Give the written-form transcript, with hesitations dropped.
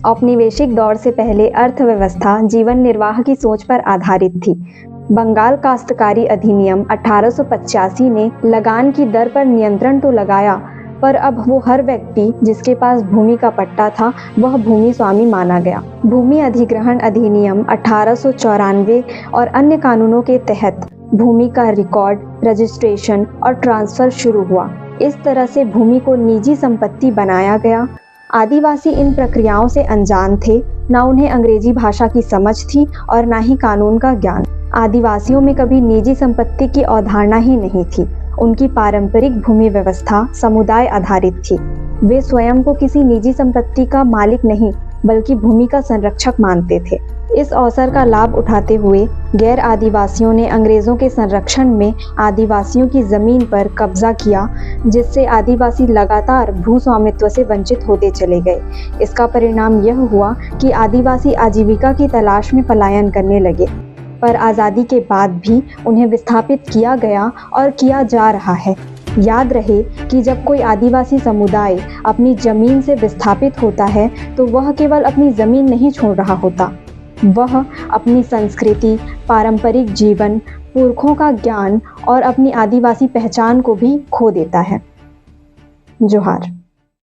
औपनिवेशिक दौर से पहले अर्थव्यवस्था जीवन निर्वाह की सोच पर आधारित थी। बंगाल काश्तकारी अधिनियम 1885 ने लगान की दर पर नियंत्रण तो लगाया, पर अब वो हर व्यक्ति जिसके पास भूमि का पट्टा था वह भूमि स्वामी माना गया। भूमि अधिग्रहण अधिनियम 1894 और अन्य कानूनों के तहत भूमि का रिकॉर्ड, रजिस्ट्रेशन और ट्रांसफर शुरू हुआ। इस तरह से भूमि को निजी संपत्ति बनाया गया। आदिवासी इन प्रक्रियाओं से अनजान थे, ना उन्हें अंग्रेजी भाषा की समझ थी और ना ही कानून का ज्ञान। आदिवासियों में कभी निजी संपत्ति की अवधारणा ही नहीं थी। उनकी पारंपरिक भूमि व्यवस्था समुदाय आधारित थी। वे स्वयं को किसी निजी संपत्ति का मालिक नहीं बल्कि भूमि का संरक्षक मानते थे। इस अवसर का लाभ उठाते हुए गैर आदिवासियों ने अंग्रेजों के संरक्षण में आदिवासियों की जमीन पर कब्जा किया, जिससे आदिवासी लगातार भू स्वामित्व से वंचित होते चले गए। इसका परिणाम यह हुआ कि आदिवासी आजीविका की तलाश में पलायन करने लगे, पर आज़ादी के बाद भी उन्हें विस्थापित किया गया और किया जा रहा है। याद रहे कि जब कोई आदिवासी समुदाय अपनी जमीन से विस्थापित होता है तो वह केवल अपनी जमीन नहीं छोड़ रहा होता, वह अपनी संस्कृति, पारंपरिक जीवन, पुरखों का ज्ञान और अपनी आदिवासी पहचान को भी खो देता है। जोहार।